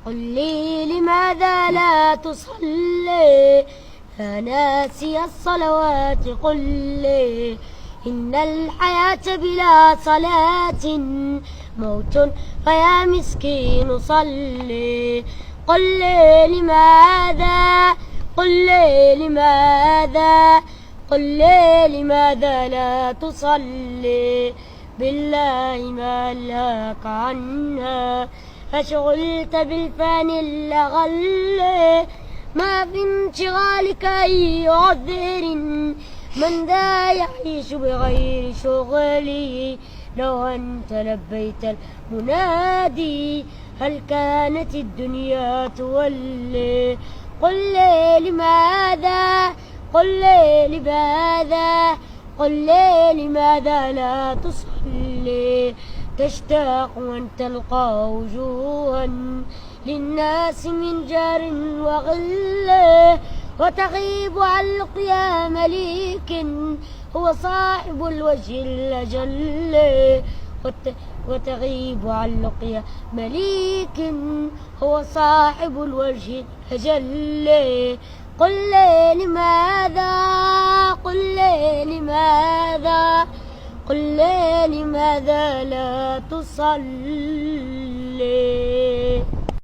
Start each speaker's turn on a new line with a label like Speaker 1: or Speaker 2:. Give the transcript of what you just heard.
Speaker 1: قل لي لماذا لا تصلي يا ناسي الصلوات؟ قل لي إن الحياة بلا صلاة موت، فيا مسكين صلي. قل لي لماذا، قل لي لماذا، قل لي لماذا لا تصلي؟ بالله ما لك عنها، أشغلت بالفان الأغل. ما في انشغالك أي عذر، من ذا يعيش بغير شغلي؟ لو أنت لبيت المنادي هل كانت الدنيا تولي؟ قل لي لماذا، قل لي لماذا، قل لي لماذا لا تصلي؟ تشتاق أن تلقى وجوها للناس من جار وغل، وتغيب عن لقيا مليك هو صاحب الوجه الأجل. وتغيب عن لقيا مليك هو صاحب الوجه الأجل. قل لي لماذا، قل لي لماذا، قل لي لماذا لا تصلي؟